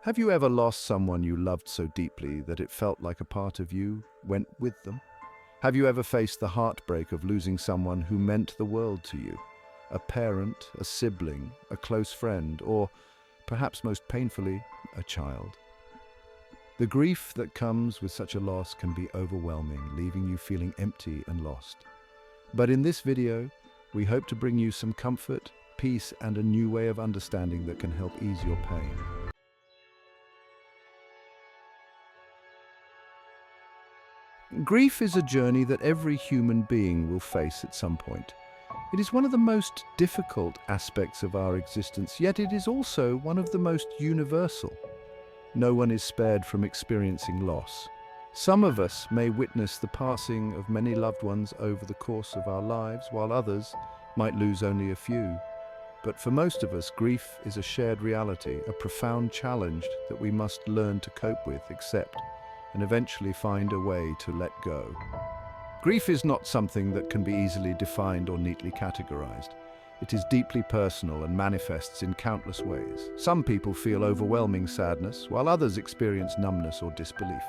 Have you ever lost someone you loved so deeply that it felt like a part of you went with them? Have you ever faced the heartbreak of losing someone who meant the world to you? A parent, a sibling, a close friend, or perhaps most painfully, a child? The grief that comes with such a loss can be overwhelming, leaving you feeling empty and lost. But in this video, we hope to bring you some comfort, peace, and a new way of understanding that can help ease your pain. Grief is a journey that every human being will face at some point. It is one of the most difficult aspects of our existence, yet it is also one of the most universal. No one is spared from experiencing loss. Some of us may witness the passing of many loved ones over the course of our lives, while others might lose only a few. But for most of us, grief is a shared reality, a profound challenge that we must learn to cope with, accept, and eventually find a way to let go. Grief is not something that can be easily defined or neatly categorized. It is deeply personal and manifests in countless ways. Some people feel overwhelming sadness, while others experience numbness or disbelief.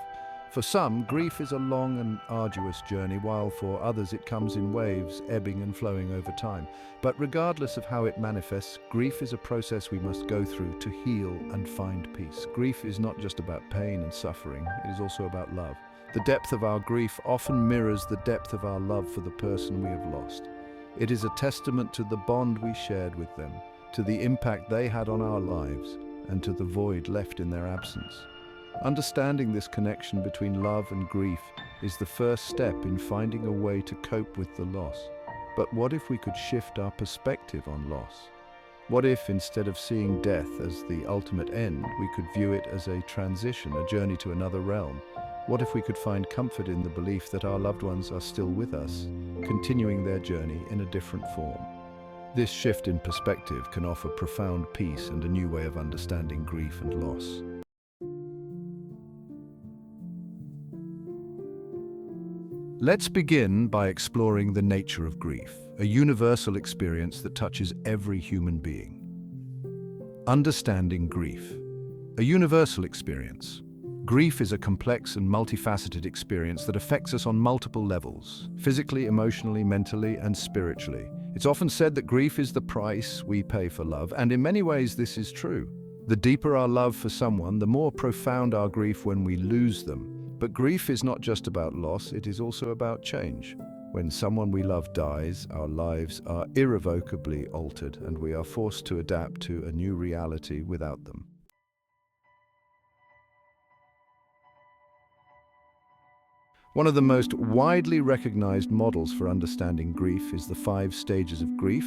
For some, grief is a long and arduous journey, while for others it comes in waves, ebbing and flowing over time. But regardless of how it manifests, grief is a process we must go through to heal and find peace. Grief is not just about pain and suffering, it is also about love. The depth of our grief often mirrors the depth of our love for the person we have lost. It is a testament to the bond we shared with them, to the impact they had on our lives, and to the void left in their absence. Understanding this connection between love and grief is the first step in finding a way to cope with the loss. But what if we could shift our perspective on loss? What if, instead of seeing death as the ultimate end, we could view it as a transition, a journey to another realm? What if we could find comfort in the belief that our loved ones are still with us, continuing their journey in a different form? This shift in perspective can offer profound peace and a new way of understanding grief and loss. Let's begin by exploring the nature of grief, a universal experience that touches every human being. Understanding grief, a universal experience. Grief is a complex and multifaceted experience that affects us on multiple levels, physically, emotionally, mentally, and spiritually. It's often said that grief is the price we pay for love, and in many ways this is true. The deeper our love for someone, the more profound our grief when we lose them. But grief is not just about loss, it is also about change. When someone we love dies, our lives are irrevocably altered, and we are forced to adapt to a new reality without them. One of the most widely recognized models for understanding grief is the 5 stages of grief,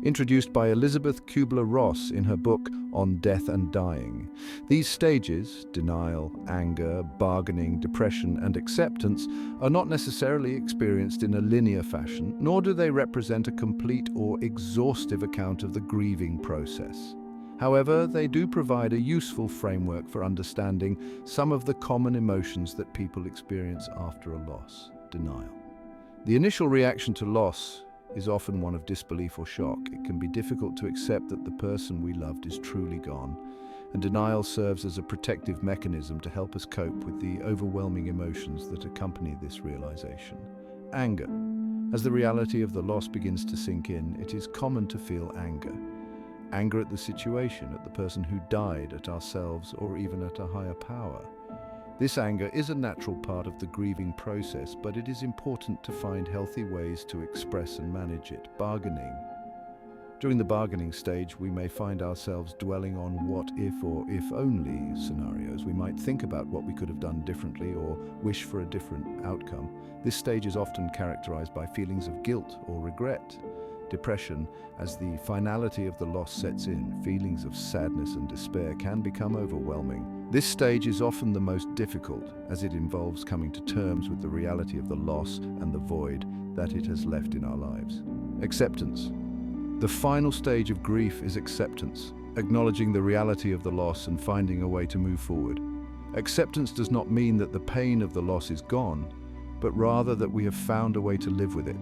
introduced by Elizabeth Kubler-Ross in her book On Death and Dying. These stages, denial, anger, bargaining, depression, and acceptance, are not necessarily experienced in a linear fashion, nor do they represent a complete or exhaustive account of the grieving process. However, they do provide a useful framework for understanding some of the common emotions that people experience after a loss: denial. The initial reaction to loss is often one of disbelief or shock. It can be difficult to accept that the person we loved is truly gone, and denial serves as a protective mechanism to help us cope with the overwhelming emotions that accompany this realization. Anger. As the reality of the loss begins to sink in, it is common to feel anger. Anger at the situation, at the person who died, at ourselves, or even at a higher power. This anger is a natural part of the grieving process, but it is important to find healthy ways to express and manage it. Bargaining. During the bargaining stage, we may find ourselves dwelling on what if or if only scenarios. We might think about what we could have done differently or wish for a different outcome. This stage is often characterized by feelings of guilt or regret. Depression. As the finality of the loss sets in, feelings of sadness and despair can become overwhelming. This stage is often the most difficult, as it involves coming to terms with the reality of the loss and the void that it has left in our lives. Acceptance. The final stage of grief is acceptance, acknowledging the reality of the loss and finding a way to move forward. Acceptance does not mean that the pain of the loss is gone, but rather that we have found a way to live with it.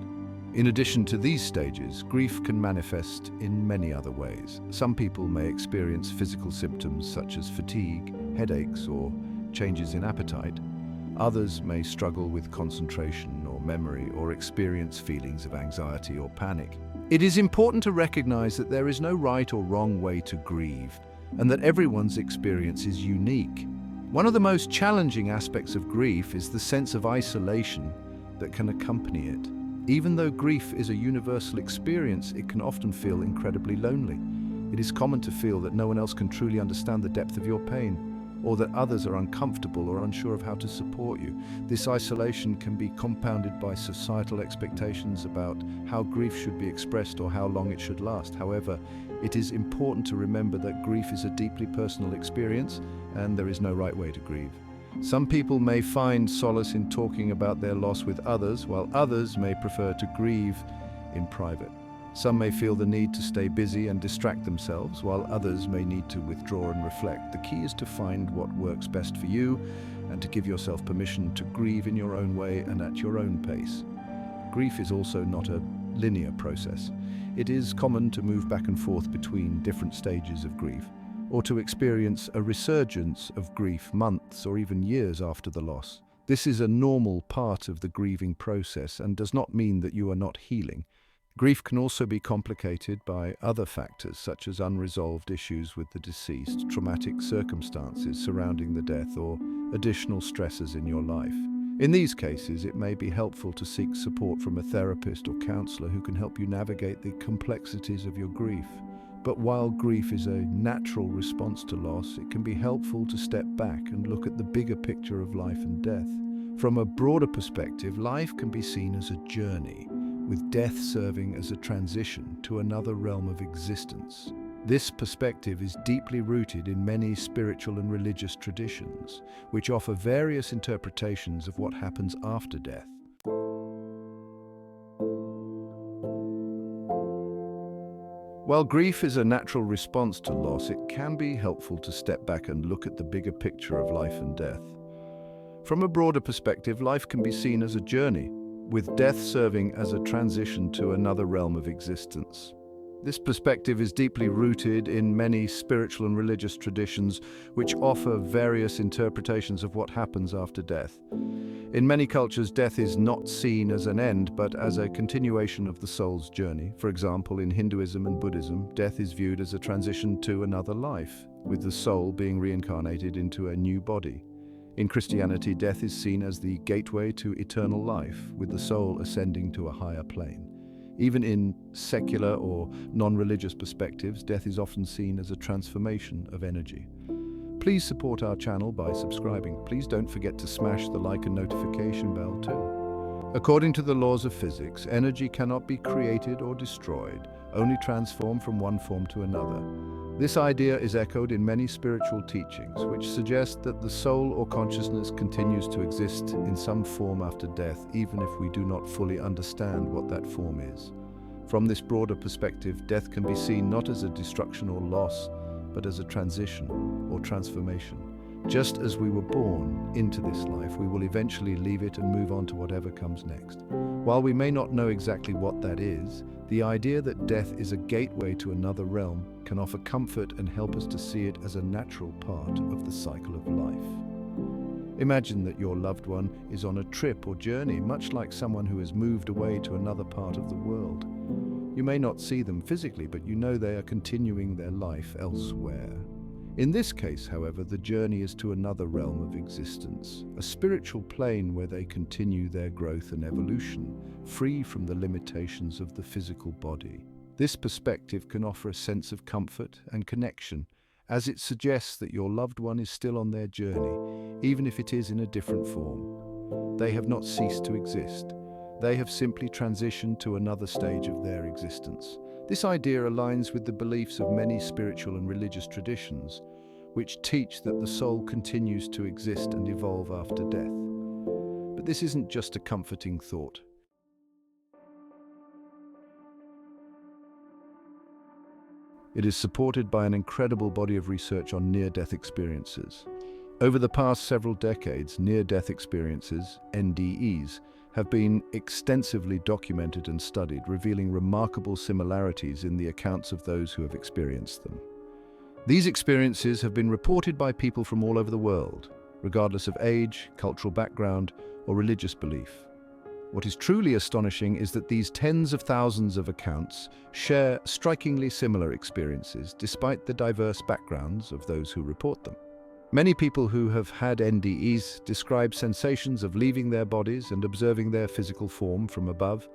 In addition to these stages, grief can manifest in many other ways. Some people may experience physical symptoms such as fatigue, headaches, or changes in appetite. Others may struggle with concentration or memory or experience feelings of anxiety or panic. It is important to recognize that there is no right or wrong way to grieve, and that everyone's experience is unique. One of the most challenging aspects of grief is the sense of isolation that can accompany it. Even though grief is a universal experience, it can often feel incredibly lonely. It is common to feel that no one else can truly understand the depth of your pain, or that others are uncomfortable or unsure of how to support you. This isolation can be compounded by societal expectations about how grief should be expressed or how long it should last. However, it is important to remember that grief is a deeply personal experience, and there is no right way to grieve. Some people may find solace in talking about their loss with others, while others may prefer to grieve in private. Some may feel the need to stay busy and distract themselves, while others may need to withdraw and reflect. The key is to find what works best for you and to give yourself permission to grieve in your own way and at your own pace. Grief is also not a linear process. It is common to move back and forth between different stages of grief, or to experience a resurgence of grief months or even years after the loss. This is a normal part of the grieving process and does not mean that you are not healing. Grief can also be complicated by other factors such as unresolved issues with the deceased, traumatic circumstances surrounding the death, or additional stresses in your life. In these cases, it may be helpful to seek support from a therapist or counselor who can help you navigate the complexities of your grief. But while grief is a natural response to loss, it can be helpful to step back and look at the bigger picture of life and death. From a broader perspective, life can be seen as a journey, with death serving as a transition to another realm of existence. This perspective is deeply rooted in many spiritual and religious traditions, which offer various interpretations of what happens after death. While grief is a natural response to loss, it can be helpful to step back and look at the bigger picture of life and death. From a broader perspective, life can be seen as a journey, with death serving as a transition to another realm of existence. This perspective is deeply rooted in many spiritual and religious traditions, which offer various interpretations of what happens after death. In many cultures, death is not seen as an end, but as a continuation of the soul's journey. For example, in Hinduism and Buddhism, death is viewed as a transition to another life, with the soul being reincarnated into a new body. In Christianity, death is seen as the gateway to eternal life, with the soul ascending to a higher plane. Even in secular or non-religious perspectives, death is often seen as a transformation of energy. Please support our channel by subscribing. Please don't forget to smash the like and notification bell too. According to the laws of physics, energy cannot be created or destroyed, only transformed from one form to another. This idea is echoed in many spiritual teachings, which suggest that the soul or consciousness continues to exist in some form after death, even if we do not fully understand what that form is. From this broader perspective, death can be seen not as a destruction or loss, but as a transition or transformation. Just as we were born into this life, we will eventually leave it and move on to whatever comes next. While we may not know exactly what that is, the idea that death is a gateway to another realm can offer comfort and help us to see it as a natural part of the cycle of life. Imagine that your loved one is on a trip or journey, much like someone who has moved away to another part of the world. You may not see them physically, but you know they are continuing their life elsewhere. In this case, however, the journey is to another realm of existence, a spiritual plane where they continue their growth and evolution, free from the limitations of the physical body. This perspective can offer a sense of comfort and connection, as it suggests that your loved one is still on their journey, even if it is in a different form. They have not ceased to exist. They have simply transitioned to another stage of their existence. This idea aligns with the beliefs of many spiritual and religious traditions, which teach that the soul continues to exist and evolve after death. But this isn't just a comforting thought. It is supported by an incredible body of research on near-death experiences. Over the past several decades, near-death experiences, NDEs, have been extensively documented and studied, revealing remarkable similarities in the accounts of those who have experienced them. These experiences have been reported by people from all over the world, regardless of age, cultural background, or religious belief. What is truly astonishing is that these tens of thousands of accounts share strikingly similar experiences, despite the diverse backgrounds of those who report them. Many people who have had NDEs describe sensations of leaving their bodies and observing their physical form from above,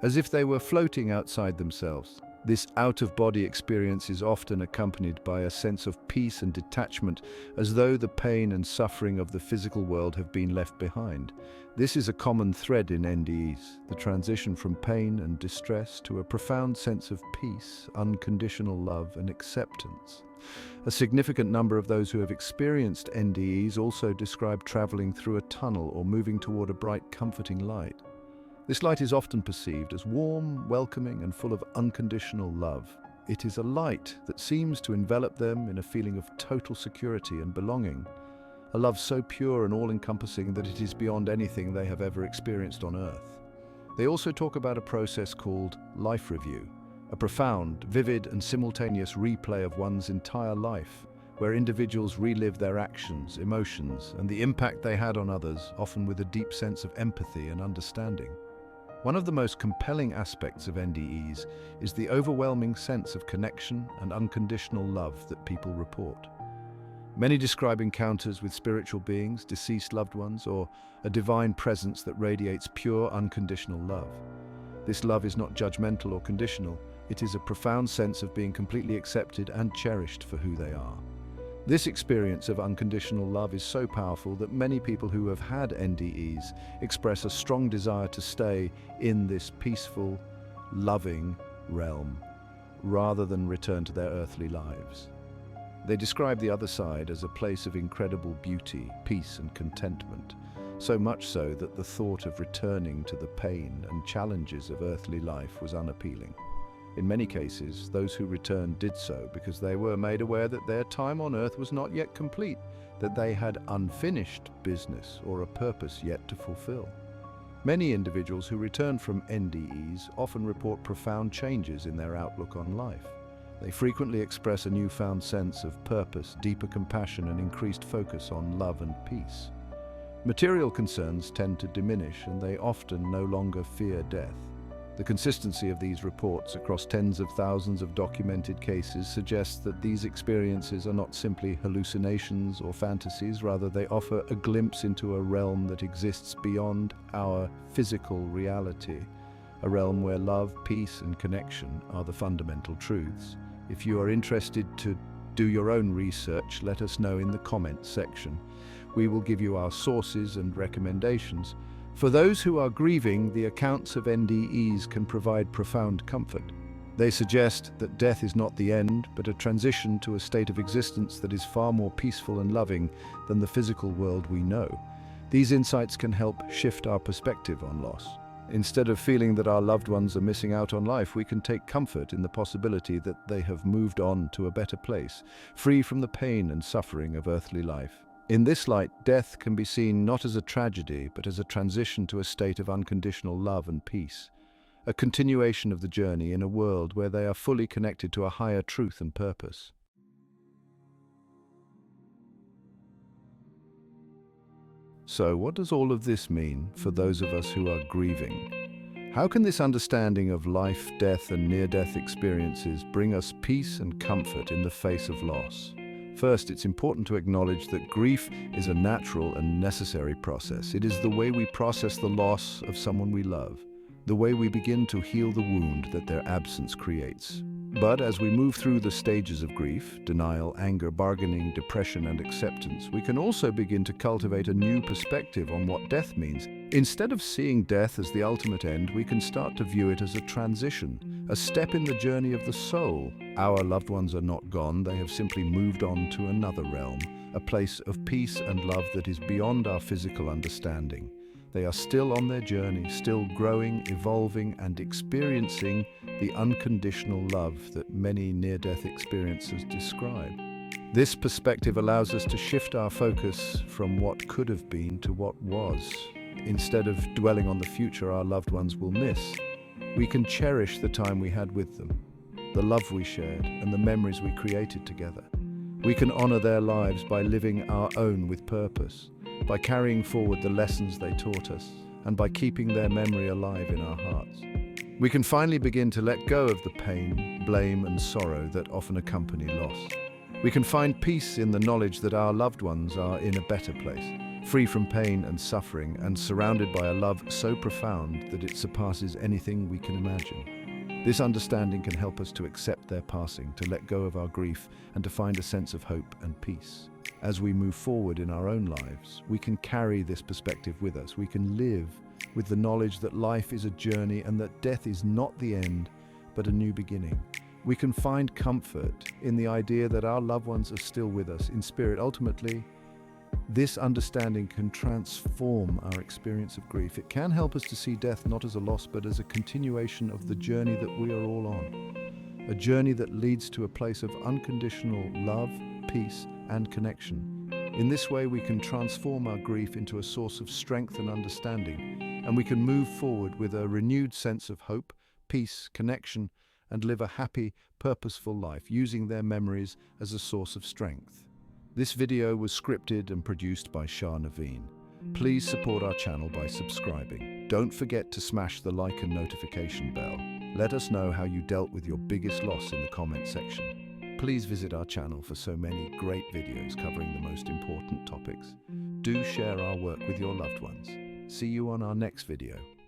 as if they were floating outside themselves. This out-of-body experience is often accompanied by a sense of peace and detachment, as though the pain and suffering of the physical world have been left behind. This is a common thread in NDEs, the transition from pain and distress to a profound sense of peace, unconditional love, and acceptance. A significant number of those who have experienced NDEs also describe traveling through a tunnel or moving toward a bright, comforting light. This light is often perceived as warm, welcoming, and full of unconditional love. It is a light that seems to envelop them in a feeling of total security and belonging, a love so pure and all-encompassing that it is beyond anything they have ever experienced on Earth. They also talk about a process called life review, a profound, vivid, and simultaneous replay of one's entire life, where individuals relive their actions, emotions, and the impact they had on others, often with a deep sense of empathy and understanding. One of the most compelling aspects of NDEs is the overwhelming sense of connection and unconditional love that people report. Many describe encounters with spiritual beings, deceased loved ones, or a divine presence that radiates pure, unconditional love. This love is not judgmental or conditional. It is a profound sense of being completely accepted and cherished for who they are. This experience of unconditional love is so powerful that many people who have had NDEs express a strong desire to stay in this peaceful, loving realm, rather than return to their earthly lives. They describe the other side as a place of incredible beauty, peace, and contentment, so much so that the thought of returning to the pain and challenges of earthly life was unappealing. In many cases, those who returned did so because they were made aware that their time on earth was not yet complete, that they had unfinished business or a purpose yet to fulfill. Many individuals who return from NDEs often report profound changes in their outlook on life. They frequently express a newfound sense of purpose, deeper compassion, and increased focus on love and peace. Material concerns tend to diminish, and they often no longer fear death. The consistency of these reports across tens of thousands of documented cases suggests that these experiences are not simply hallucinations or fantasies, rather they offer a glimpse into a realm that exists beyond our physical reality, a realm where love, peace, and connection are the fundamental truths. If you are interested to do your own research, let us know in the comments section. We will give you our sources and recommendations. For those who are grieving, the accounts of NDEs can provide profound comfort. They suggest that death is not the end, but a transition to a state of existence that is far more peaceful and loving than the physical world we know. These insights can help shift our perspective on loss. Instead of feeling that our loved ones are missing out on life, we can take comfort in the possibility that they have moved on to a better place, free from the pain and suffering of earthly life. In this light, death can be seen not as a tragedy, but as a transition to a state of unconditional love and peace, a continuation of the journey in a world where they are fully connected to a higher truth and purpose. So, what does all of this mean for those of us who are grieving? How can this understanding of life, death, and near-death experiences bring us peace and comfort in the face of loss? First, it's important to acknowledge that grief is a natural and necessary process. It is the way we process the loss of someone we love, the way we begin to heal the wound that their absence creates. But as we move through the stages of grief, denial, anger, bargaining, depression, and acceptance, we can also begin to cultivate a new perspective on what death means. Instead of seeing death as the ultimate end, we can start to view it as a transition, a step in the journey of the soul. Our loved ones are not gone, they have simply moved on to another realm, a place of peace and love that is beyond our physical understanding. They are still on their journey, still growing, evolving, and experiencing the unconditional love that many near-death experiences describe. This perspective allows us to shift our focus from what could have been to what was. instead of dwelling on the future our loved ones will miss, we can cherish the time we had with them, the love we shared, and the memories we created together. We can honor their lives by living our own with purpose, by carrying forward the lessons they taught us, and by keeping their memory alive in our hearts. We can finally begin to let go of the pain, blame, and sorrow that often accompany loss. We can find peace in the knowledge that our loved ones are in a better place, free from pain and suffering, and surrounded by a love so profound that it surpasses anything we can imagine. This understanding can help us to accept their passing, to let go of our grief, and to find a sense of hope and peace. As we move forward in our own lives, we can carry this perspective with us. We can live with the knowledge that life is a journey and that death is not the end, but a new beginning. We can find comfort in the idea that our loved ones are still with us in spirit. Ultimately, this understanding can transform our experience of grief. It can help us to see death not as a loss, but as a continuation of the journey that we are all on. A journey that leads to a place of unconditional love, peace, and connection. In this way, we can transform our grief into a source of strength and understanding, and we can move forward with a renewed sense of hope, peace, connection, and live a happy, purposeful life, using their memories as a source of strength. This video was scripted and produced by SHAH NOVEEN. Please support our channel by subscribing. Don't forget to smash the like and notification bell. Let us know how you dealt with your biggest loss in the comment section. Please visit our channel for so many great videos covering the most important topics. Do share our work with your loved ones. See you on our next video.